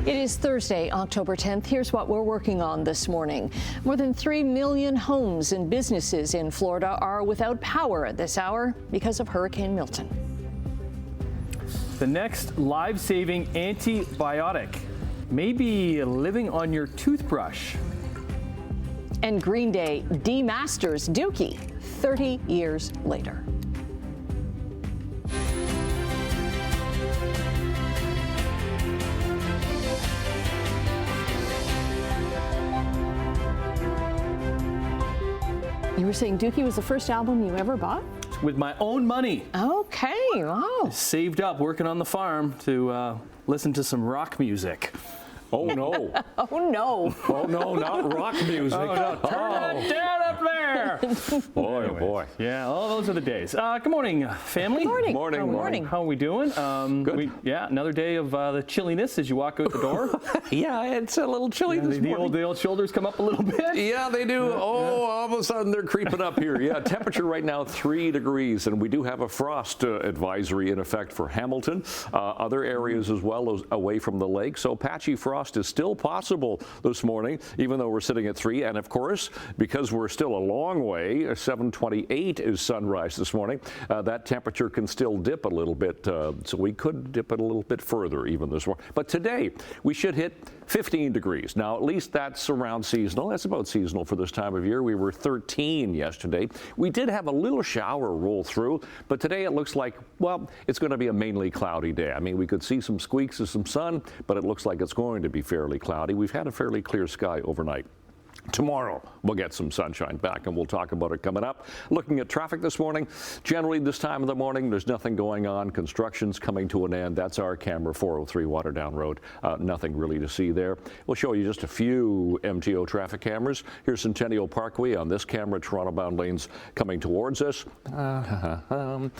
It is Thursday, October 10th. Here's what we're working on this morning. More than 3 million homes and businesses in Florida are without power at this hour because of Hurricane Milton. The next life-saving antibiotic may be living on your toothbrush. And Green Day demasters Dookie 30 years later. You were saying Dookie was the first album you ever bought? With my own money. Okay, wow. Saved up working on the farm to listen to some rock music. Oh, no. Oh, no. Oh, no, not rock music. Oh, no. Turn that down up there. Boy, oh, boy. Yeah, all those are the days. Good morning, family. Good morning. Morning. Morning. How are we doing? Good. Another day of the chilliness as you walk out the door. Yeah, it's a little chilly this morning. The old shoulders come up a little bit. Yeah, they do. All of a sudden they're creeping up here. Yeah, temperature right now 3 degrees, and we do have a frost advisory in effect for Hamilton. Other areas as well as away from the lake, so patchy frost is still possible this morning, even though we're sitting at 3. And of course, because we're still a long way, 7:28 is sunrise this morning, that temperature can still dip a little bit, so we could dip it a little bit further even this morning. But today, we should hit 15 degrees. Now, at least that's around seasonal. That's about seasonal for this time of year. We were 13 yesterday. We did have a little shower roll through, but today it looks like, well, it's going to be a mainly cloudy day. I mean, we could see some squeaks of some sun, but it looks like it's going to be fairly cloudy. We've had a fairly clear sky overnight. Tomorrow, we'll get some sunshine back, and we'll talk about it coming up. Looking at traffic this morning, generally this time of the morning, there's nothing going on. Construction's coming to an end. That's our camera, 403 Waterdown Road. Nothing really to see there. We'll show you just a few MTO traffic cameras. Here's Centennial Parkway on this camera, Toronto-bound lanes coming towards us. And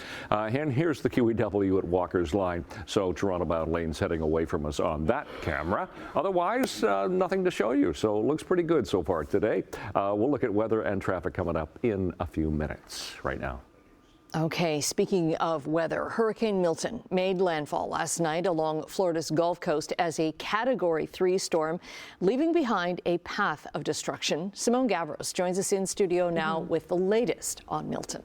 here's the QEW at Walker's Line. So Toronto-bound lanes heading away from us on that camera. Otherwise, nothing to show you. So it looks pretty good so far today. We'll look at weather and traffic coming up in a few minutes right now. Okay, speaking of weather, Hurricane Milton made landfall last night along Florida's Gulf Coast as a Category 3 storm, leaving behind a path of destruction. Simone Gavros joins us in studio now with the latest on Milton.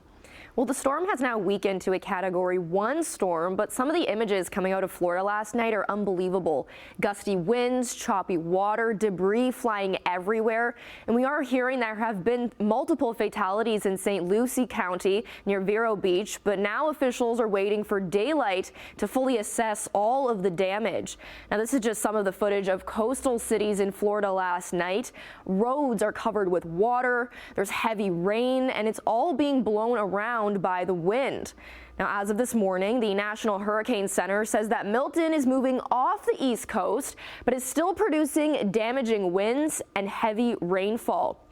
Well, the storm has now weakened to a Category 1 storm, but some of the images coming out of Florida last night are unbelievable. Gusty winds, choppy water, debris flying everywhere. And we are hearing there have been multiple fatalities in St. Lucie County near Vero Beach, but now officials are waiting for daylight to fully assess all of the damage. Now, this is just some of the footage of coastal cities in Florida last night. Roads are covered with water, there's heavy rain, and it's all being blown around by the wind. Now, as of this morning, the National Hurricane Center says that Milton is moving off the East Coast, but is still producing damaging winds and heavy rainfall.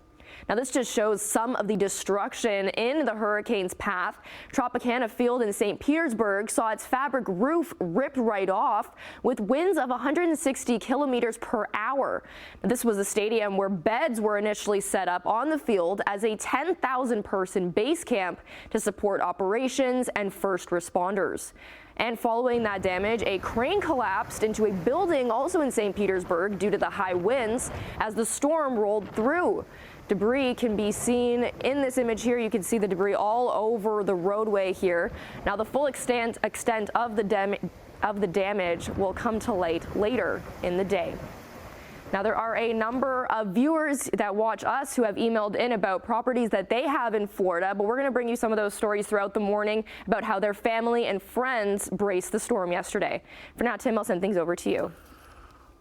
Now, this just shows some of the destruction in the hurricane's path. Tropicana Field in St. Petersburg saw its fabric roof ripped right off with winds of 160 kilometers per hour. Now, this was a stadium where beds were initially set up on the field as a 10,000-person base camp to support operations and first responders. And following that damage, a crane collapsed into a building also in St. Petersburg due to the high winds as the storm rolled through. Debris can be seen in this image here. You can see the debris all over the roadway here. Now, the full extent of the damage will come to light later in the day. Now, there are a number of viewers that watch us who have emailed in about properties that they have in Florida, but we're going to bring you some of those stories throughout the morning about how their family and friends braced the storm yesterday. For now, Tim, I'll send things over to you.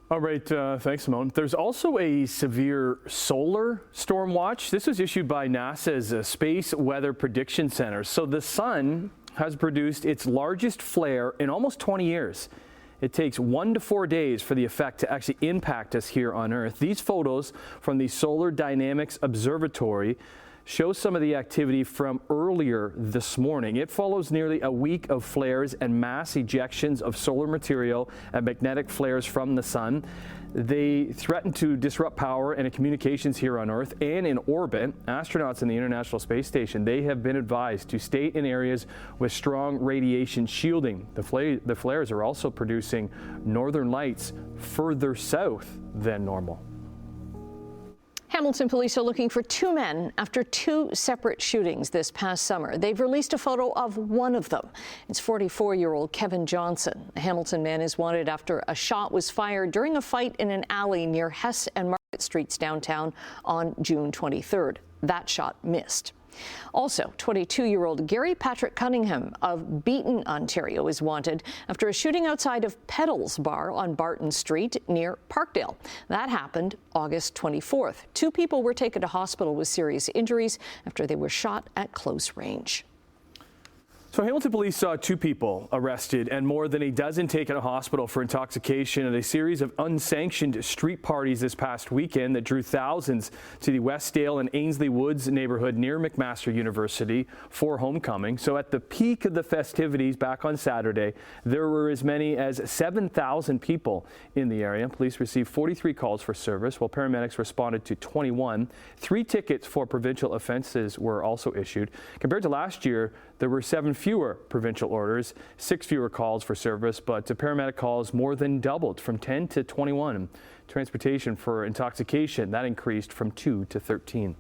All right, thanks, Simone. There's also a severe solar storm watch. This was issued by NASA's Space Weather Prediction Center. So the sun has produced its largest flare in almost 20 years. It takes 1 to 4 days for the effect to actually impact us here on Earth. These photos from the Solar Dynamics Observatory shows some of the activity from earlier this morning. It follows nearly a week of flares and mass ejections of solar material and magnetic flares from the sun. They threaten to disrupt power and communications here on Earth and in orbit. Astronauts in the International Space Station, they have been advised to stay in areas with strong radiation shielding. The flares are also producing northern lights further south than normal. Hamilton police are looking for 2 men after 2 separate shootings this past summer. They've released a photo of one of them. It's 44-year-old Kevin Johnson. The Hamilton man is wanted after a shot was fired during a fight in an alley near Hess and Market Streets downtown on June 23rd. That shot missed. Also, 22-year-old Gary Patrick Cunningham of Beaton, Ontario, is wanted after a shooting outside of Pedals Bar on Barton Street near Parkdale. That happened August 24th. 2 people were taken to hospital with serious injuries after they were shot at close range. So Hamilton police saw 2 people arrested and more than a dozen taken to hospital for intoxication at a series of unsanctioned street parties this past weekend that drew thousands to the Westdale and Ainsley Woods neighborhood near McMaster University for homecoming. So at the peak of the festivities back on Saturday, there were as many as 7,000 people in the area. Police received 43 calls for service, while paramedics responded to 21. 3 tickets for provincial offenses were also issued. Compared to last year, there were 7 fewer provincial orders, 6 fewer calls for service, but paramedic calls more than doubled from 10 to 21. Transportation for intoxication, that increased from 2 to 13.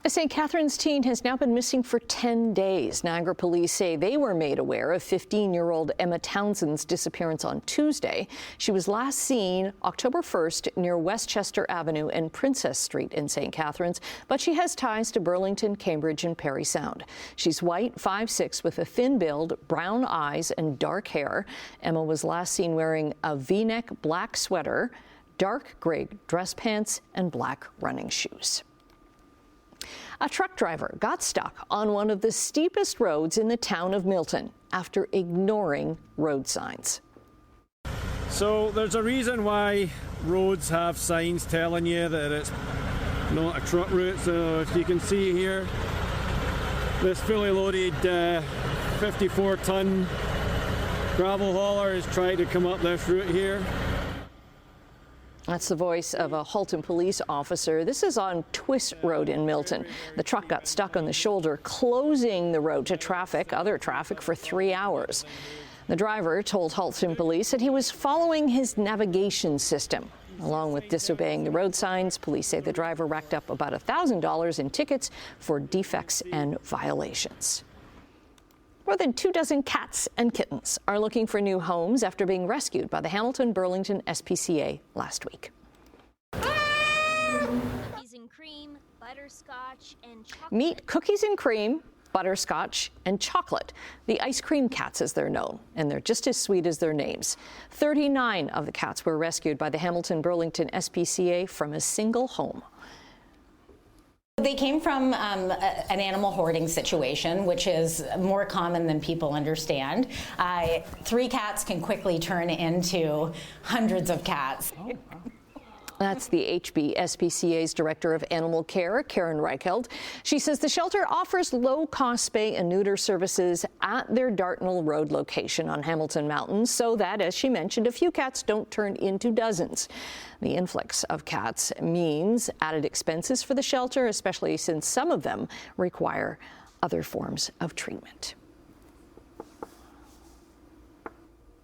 A St. Catharines teen has now been missing for 10 days. Niagara police say they were made aware of 15-year-old Emma Townsend's disappearance on Tuesday. She was last seen October 1st near Westchester Avenue and Princess Street in St. Catharines, but she has ties to Burlington, Cambridge, and Parry Sound. She's white, 5'6", with a thin build, brown eyes, and dark hair. Emma was last seen wearing a V-neck black sweater, dark gray dress pants, and black running shoes. A truck driver got stuck on one of the steepest roads in the town of Milton after ignoring road signs. So there's a reason why roads have signs telling you that it's not a truck route. So if you can see here, this fully loaded 54-ton gravel hauler is trying to come up this route here. That's the voice of a Halton police officer. This is on Twist Road in Milton. The truck got stuck on the shoulder, closing the road to other traffic for 3 hours. The driver told Halton police that he was following his navigation system. Along with disobeying the road signs, police say the driver racked up about $1,000 in tickets for defects and violations. More than 24 cats and kittens are looking for new homes after being rescued by the Hamilton-Burlington SPCA last week. Cookies and cream, butterscotch, and chocolate. Meet Cookies and Cream, Butterscotch, and Chocolate, the ice cream cats as they're known, and they're just as sweet as their names. 39 of the cats were rescued by the Hamilton-Burlington SPCA from a single home. They came from an animal hoarding situation, which is more common than people understand. 3 cats can quickly turn into hundreds of cats. That's the HB-SPCA's Director of Animal Care, Karen Reicheld. She says the shelter offers low-cost spay and neuter services at their Dartnell Road location on Hamilton Mountain so that, as she mentioned, a few cats don't turn into dozens. The influx of cats means added expenses for the shelter, especially since some of them require other forms of treatment.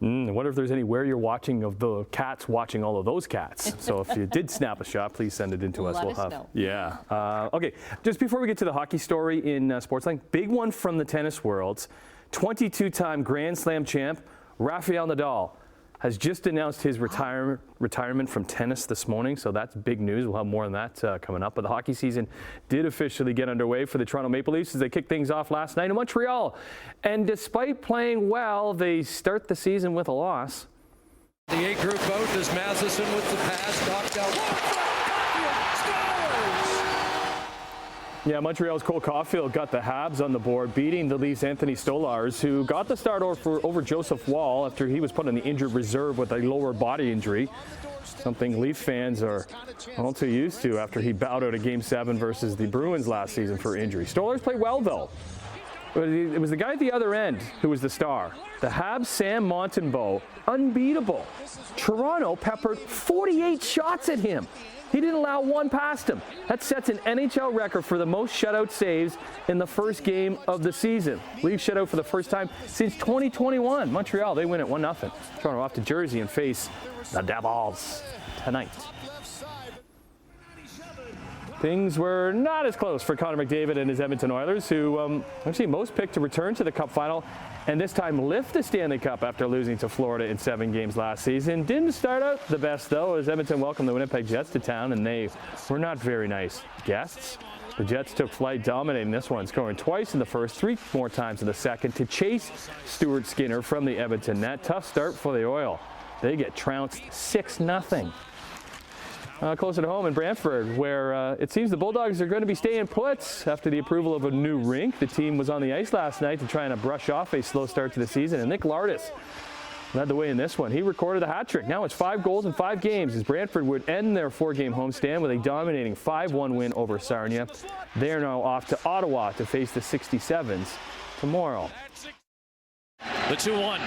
I wonder if there's any where you're watching of the cats watching all of those cats. So if you did snap a shot, please send it in to us. Let us know. Yeah. Okay, just before we get to the hockey story in Sportsline, big one from the tennis world. 22-time Grand Slam champ Rafael Nadal has just announced his retirement from tennis this morning, so that's big news. We'll have more on that coming up. But the hockey season did officially get underway for the Toronto Maple Leafs as they kicked things off last night in Montreal. And despite playing well, they start the season with a loss. The A group out as Matheson with the pass knocked out. Yeah, Montreal's Cole Caulfield got the Habs on the board, beating the Leafs' Anthony Stolarz, who got the start over Joseph Woll after he was put on the injured reserve with a lower body injury. Something Leaf fans are all too used to after he bowed out a Game 7 versus the Bruins last season for injury. Stolarz played well, though. But it was the guy at the other end who was the star. The Habs' Sam Montembeault, unbeatable. Toronto peppered 48 shots at him. He didn't allow one past him. That sets an NHL record for the most shutout saves in the first game of the season. Leafs shutout for the first time since 2021. Montreal, they win it 1-0. Toronto off to Jersey and face the Devils tonight. Things were not as close for Connor McDavid and his Edmonton Oilers, who actually most picked to return to the Cup final and this time lift the Stanley Cup after losing to Florida in 7 games last season. Didn't start out the best, though, as Edmonton welcomed the Winnipeg Jets to town, and they were not very nice guests. The Jets took flight, dominating this one, scoring twice in the first, 3 more times in the second to chase Stuart Skinner from the Edmonton net. Tough start for the Oil. They get trounced 6-0. Closer to home in Brantford, where it seems the Bulldogs are going to be staying put after the approval of a new rink. The team was on the ice last night to try and brush off a slow start to the season, and Nick Lardis led the way in this one. He recorded a hat trick. Now it's 5 goals in 5 games as Brantford would end their 4-game homestand with a dominating 5-1 win over Sarnia. They are now off to Ottawa to face the 67s tomorrow. The 2-1.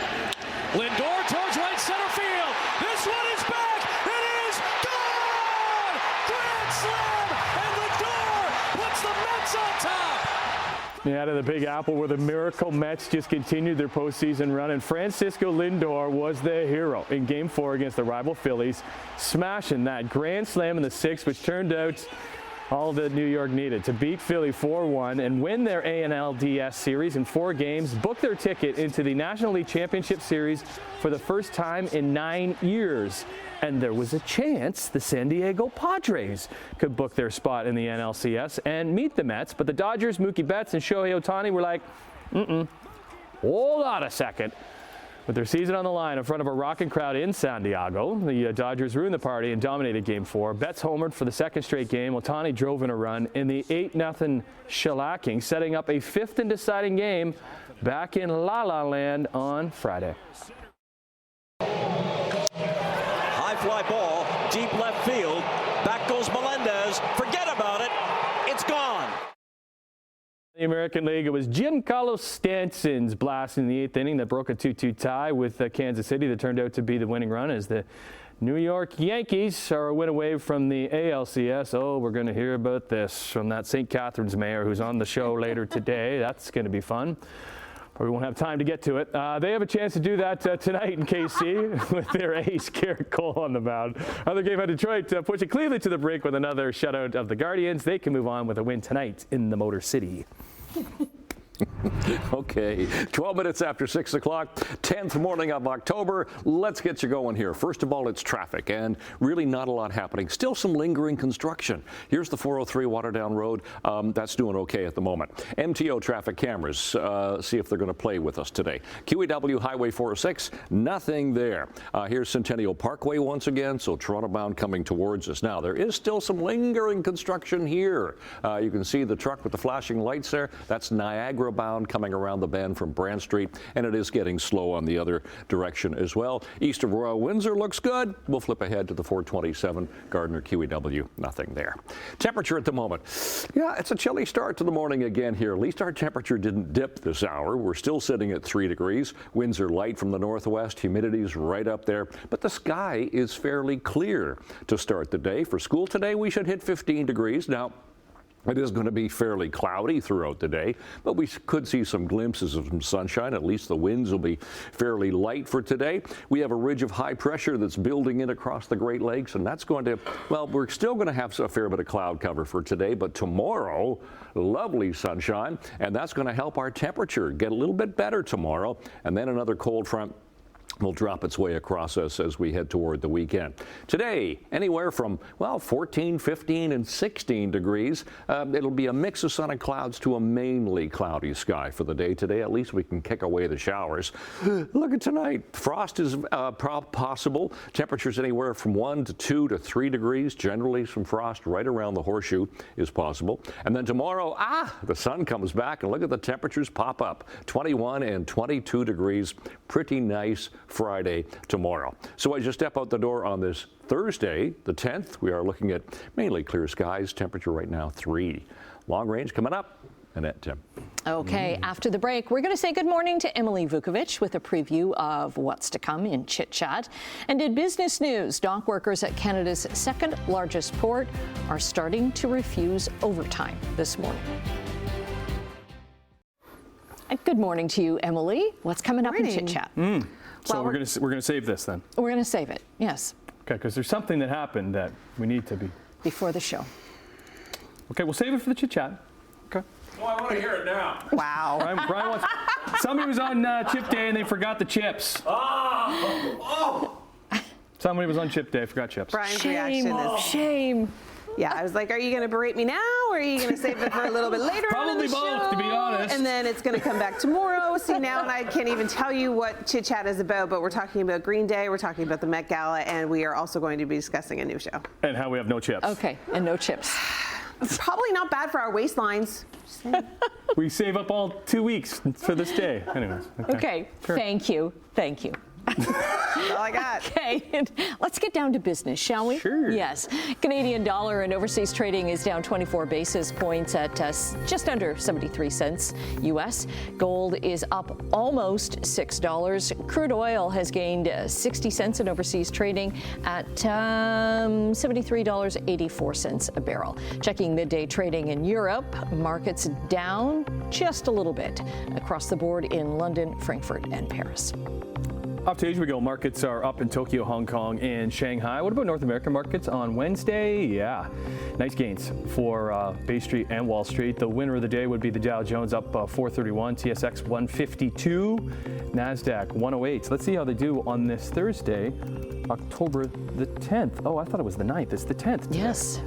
Lindor towards right center field. This one is back. It is gone! Grand slam! And Lindor puts the Mets on top! Yeah, to the Big Apple, where the Miracle Mets just continued their postseason run, and Francisco Lindor was the hero in Game 4 against the rival Phillies, smashing that grand slam in the 6th, which turned out all that New York needed to beat Philly 4-1 and win their ANLDS series in 4 games, book their ticket into the National League Championship Series for the first time in 9 years. And there was a chance the San Diego Padres could book their spot in the NLCS and meet the Mets, but the Dodgers, Mookie Betts, and Shohei Ohtani were like, hold on a second. With their season on the line in front of a rocking crowd in San Diego, the Dodgers ruined the party and dominated Game 4. Betts homered for the 2nd straight game. Ohtani drove in a run in the 8-0 shellacking, setting up a 5th and deciding game back in La La Land on Friday. High fly ball, deep left field. Back goes Melendez. Forget about it. It's gone. The American League, it was Giancarlo Stanton's blast in the 8th inning that broke a 2-2 tie with Kansas City that turned out to be the winning run as the New York Yankees are a win away from the ALCS. Oh, we're going to hear about this from that St. Catharines mayor who's on the show later today. That's going to be fun. Or we won't have time to get to it. They have a chance to do that tonight in KC with their ace, Garrett Cole, on the mound. Other game at Detroit, pushing Cleveland to the brink with another shutout of the Guardians. They can move on with a win tonight in the Motor City. Okay, 12 minutes after 6 o'clock, 10th morning of October. Let's get you going here. First of all, it's traffic and really not a lot happening. Still some lingering construction. Here's the 403 Waterdown Road. That's doing okay at the moment. MTO traffic cameras, see if they're going to play with us today. QEW Highway 406, nothing there. Here's Centennial Parkway once again, so Toronto bound coming towards us. Now, there is still some lingering construction here. You can see the truck with the flashing lights there. That's Niagara bound coming around the bend from Brand Street, and it is getting slow on the other direction as well. East of Royal Windsor looks good. We'll flip ahead to the 427 Gardner QEW, nothing there. Temperature at the moment. Yeah, it's a chilly start to the morning again here. At least our temperature didn't dip this hour. We're still sitting at 3 degrees. Winds are light from the northwest. Humidity's right up there, but the sky is fairly clear to start the day. For school today, we should hit 15 degrees. Now, it is going to be fairly cloudy throughout the day, but we could see some glimpses of some sunshine. At least the winds will be fairly light for today. We have a ridge of high pressure that's building in across the Great Lakes, and that's going to, well, we're still going to have a fair bit of cloud cover for today, but tomorrow, lovely sunshine, and that's going to help our temperature get a little bit better tomorrow. And then another cold front will drop its way across us as we head toward the weekend. Today, anywhere from, well, 14, 15, and 16 degrees. It'll be a mix of sun and clouds to a mainly cloudy sky for the day today. At least we can kick away the showers. Look at tonight. Frost is possible. Temperatures anywhere from 1 to 2 to 3 degrees. Generally, some frost right around the horseshoe is possible. And then tomorrow, the sun comes back, and look at the temperatures pop up. 21 and 22 degrees. Pretty nice Friday tomorrow. So as you step out the door on this Thursday, the 10th, we are looking at mainly clear skies. Temperature right now 3. Long range coming up. Annette, Tim. Okay, after the break, we're going to say good morning to Emily Vukovic with a preview of what's to come in Chit Chat. And in business news, dock workers at Canada's second largest port are starting to refuse overtime this morning. And good morning to you, Emily. What's coming up in Chit Chat? So we're going to save this then. We're going to save it, yes. Okay, because there's something that happened that we need to be before the show. Okay, we'll save it for the Chit Chat. Okay. Oh, I want to hear it now. Wow. Brian wants. Somebody was on chip day and they forgot the chips. Somebody was on chip day, forgot chips. Brian's reaction is shame. Yeah, I was like, are you going to berate me now, or are you going to save it for a little bit later on in the show? Probably both, to be honest. And then it's going to come back tomorrow. See, now and I can't even tell you what Chit Chat is about, but we're talking about Green Day, we're talking about the Met Gala, and we are also going to be discussing a new show. And how we have no chips. Okay, and no chips. It's probably not bad for our waistlines. We save up all 2 weeks for this day. Anyways. Okay, sure. Thank you. That's all I got. Okay, let's get down to business, shall we? Sure. Yes. Canadian dollar and overseas trading is down 24 basis points at just under 73 cents US. Gold is up almost $6. Crude oil has gained 60 cents in overseas trading at $73.84 a barrel. Checking midday trading in Europe, markets down just a little bit across the board in London, Frankfurt, and Paris. Off to Asia we go. Markets are up in Tokyo, Hong Kong, and Shanghai. What about North American markets on Wednesday? Yeah, nice gains for Bay Street and Wall Street. The winner of the day would be the Dow Jones up 431, TSX 152, NASDAQ 108. So let's see how they do on this Thursday, October the 10th. Oh, I thought it was the 9th. It's the 10th today. Yes.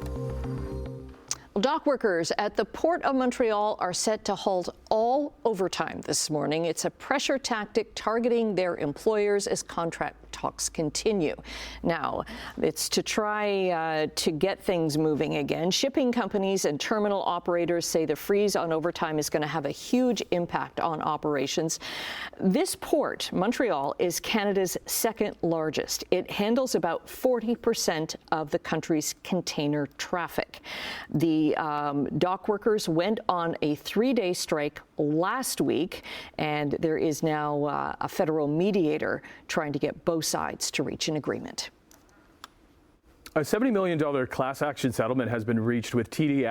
Well, dock workers at the Port of Montreal are set to halt all overtime this morning. It's a pressure tactic targeting their employers as contract talks continue. Now, it's to try to get things moving again. Shipping companies and terminal operators say the freeze on overtime is going to have a huge impact on operations. This port, Montreal, is Canada's second largest. It handles about 40% of the country's container traffic. The dock workers went on a 3-day strike last week, and there is now a federal mediator trying to get both sides to reach an agreement. A $70 million class action settlement has been reached with TD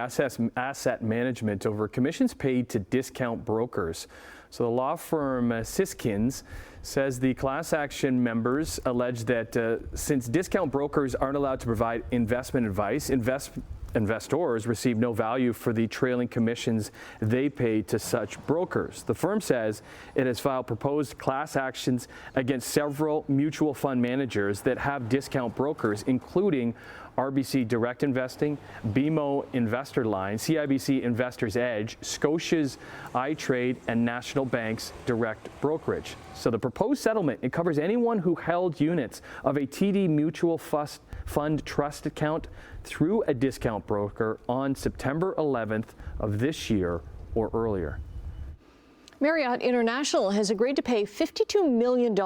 Asset Management over commissions paid to discount brokers. So the law firm Siskins says the class action members allege that since discount brokers aren't allowed to provide investment advice, investors receive no value for the trailing commissions they pay to such brokers. The firm says it has filed proposed class actions against several mutual fund managers that have discount brokers, including RBC Direct Investing, BMO Investor Line, CIBC Investor's Edge, Scotia's iTrade, and National Bank's Direct Brokerage. So the proposed settlement, it covers anyone who held units of a TD Mutual Fund Trust account through a discount broker on September 11th of this year or earlier. Marriott International has agreed to pay $52 million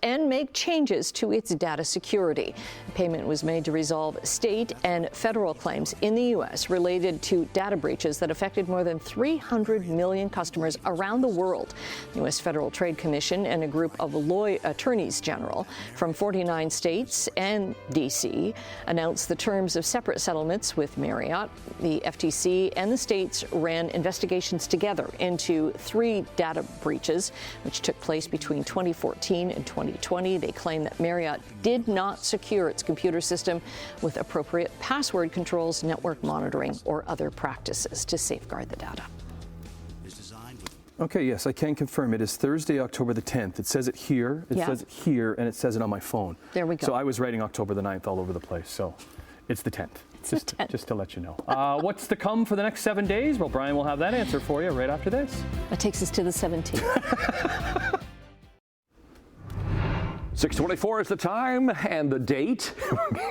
and make changes to its data security. The payment was made to resolve state and federal claims in the U.S. related to data breaches that affected more than 300 million customers around the world. The U.S. Federal Trade Commission and a group of attorneys general from 49 states and D.C. announced the terms of separate settlements with Marriott. The FTC and the states ran investigations together into 3 data breaches, which took place between 2014 and 2020. They claim that Marriott did not secure its computer system with appropriate password controls, network monitoring, or other practices to safeguard the data. Okay, yes, I can confirm. It is Thursday, October the 10th. It says it here, it says it here, and it says it on my phone. There we go. So I was writing October the 9th all over the place. So it's the 10th. Just to let you know. What's to come for the next 7 days? Well, Brian will have that answer for you right after this. That takes us to the 17th. 6:24 is the time, and the date,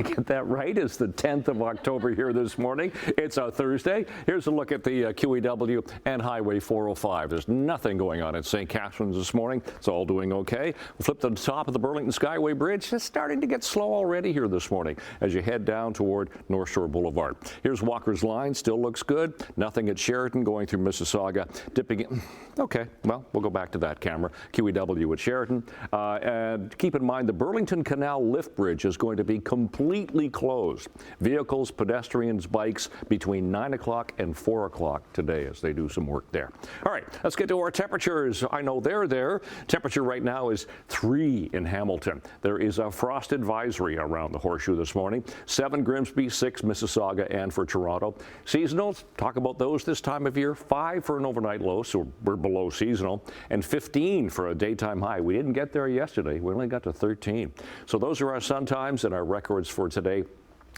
get that right, is the 10th of October here this morning. It's a Thursday. Here's a look at the QEW and Highway 405. There's nothing going on at St. Catharines this morning. It's all doing okay. We'll flip to the top of the Burlington Skyway Bridge. It's starting to get slow already here this morning as you head down toward North Shore Boulevard. Here's Walker's Line. Still looks good. Nothing at Sheraton going through Mississauga. Dipping in. Okay, well, we'll go back to that camera. QEW at Sheraton. And keep in mind, the Burlington Canal Lift Bridge is going to be completely closed. Vehicles, pedestrians, bikes between 9 o'clock and 4 o'clock today as they do some work there. All right, let's get to our temperatures. I know they're there. Temperature right now is 3 in Hamilton. There is a frost advisory around the Horseshoe this morning. 7 Grimsby, 6 Mississauga, and for Toronto. Seasonals, talk about those this time of year. 5 for an overnight low, so we're below seasonal, and 15 for a daytime high. We didn't get there yesterday. We only got to 13. So those are our sun times and our records for today.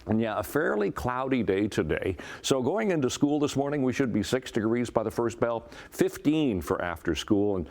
And yeah, a fairly cloudy day today. So going into school this morning, we should be 6 degrees by the first bell, 15 for after school. And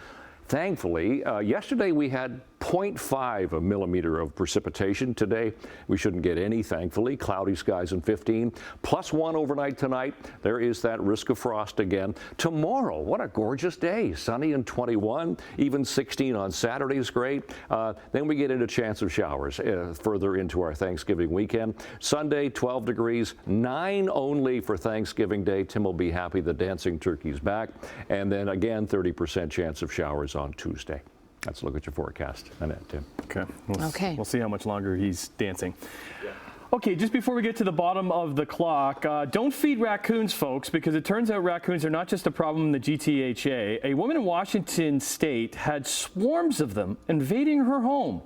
thankfully, yesterday we had 0.5 a millimeter of precipitation. Today, we shouldn't get any, thankfully. Cloudy skies and 15. +1 overnight tonight. There is that risk of frost again. Tomorrow, what a gorgeous day. Sunny and 21, even 16 on Saturday is great. Then we get into chance of showers further into our Thanksgiving weekend. Sunday, 12 degrees, 9 only for Thanksgiving Day. Tim will be happy the dancing turkey's back. And then again, 30% chance of showers on Tuesday. Let's look at your forecast. Annette, Tim. Okay. We'll see how much longer he's dancing. Yeah. Okay, just before we get to the bottom of the clock, don't feed raccoons, folks, because it turns out raccoons are not just a problem in the GTHA. A woman in Washington State had swarms of them invading her home.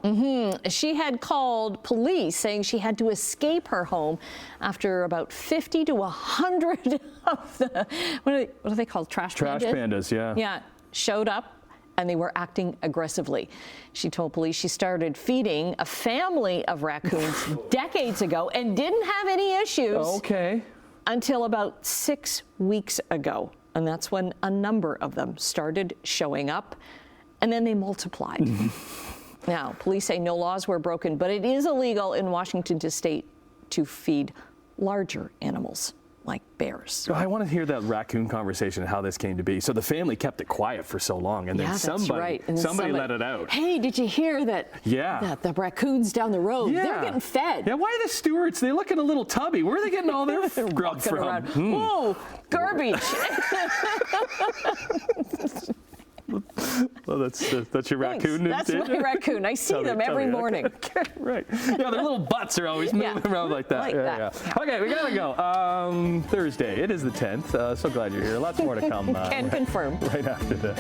She had called police saying she had to escape her home after about 50 to 100 of the, what are they called? Trash pandas, yeah. Yeah, showed up. And they were acting aggressively. She told police she started feeding a family of raccoons decades ago and didn't have any issues until about 6 weeks ago. And that's when a number of them started showing up, and then they multiplied. Now, police say no laws were broken, but it is illegal in Washington State to feed larger animals, like bears. I want to hear that raccoon conversation and how this came to be. So the family kept it quiet for so long, and then somebody let it out. Hey, did you hear that? Yeah. That the raccoons down the road, they're getting fed. Yeah, why are the stewards? They look a little tubby. Where are they getting all their grub from? Whoa, garbage. Well, that's your raccoon. That's my raccoon. I see them every morning. Okay, right. Yeah, their little butts are always moving around like that. Okay, we gotta go. Thursday. It is the 10th. So glad you're here. Lots more to come. Can confirm. Right after this.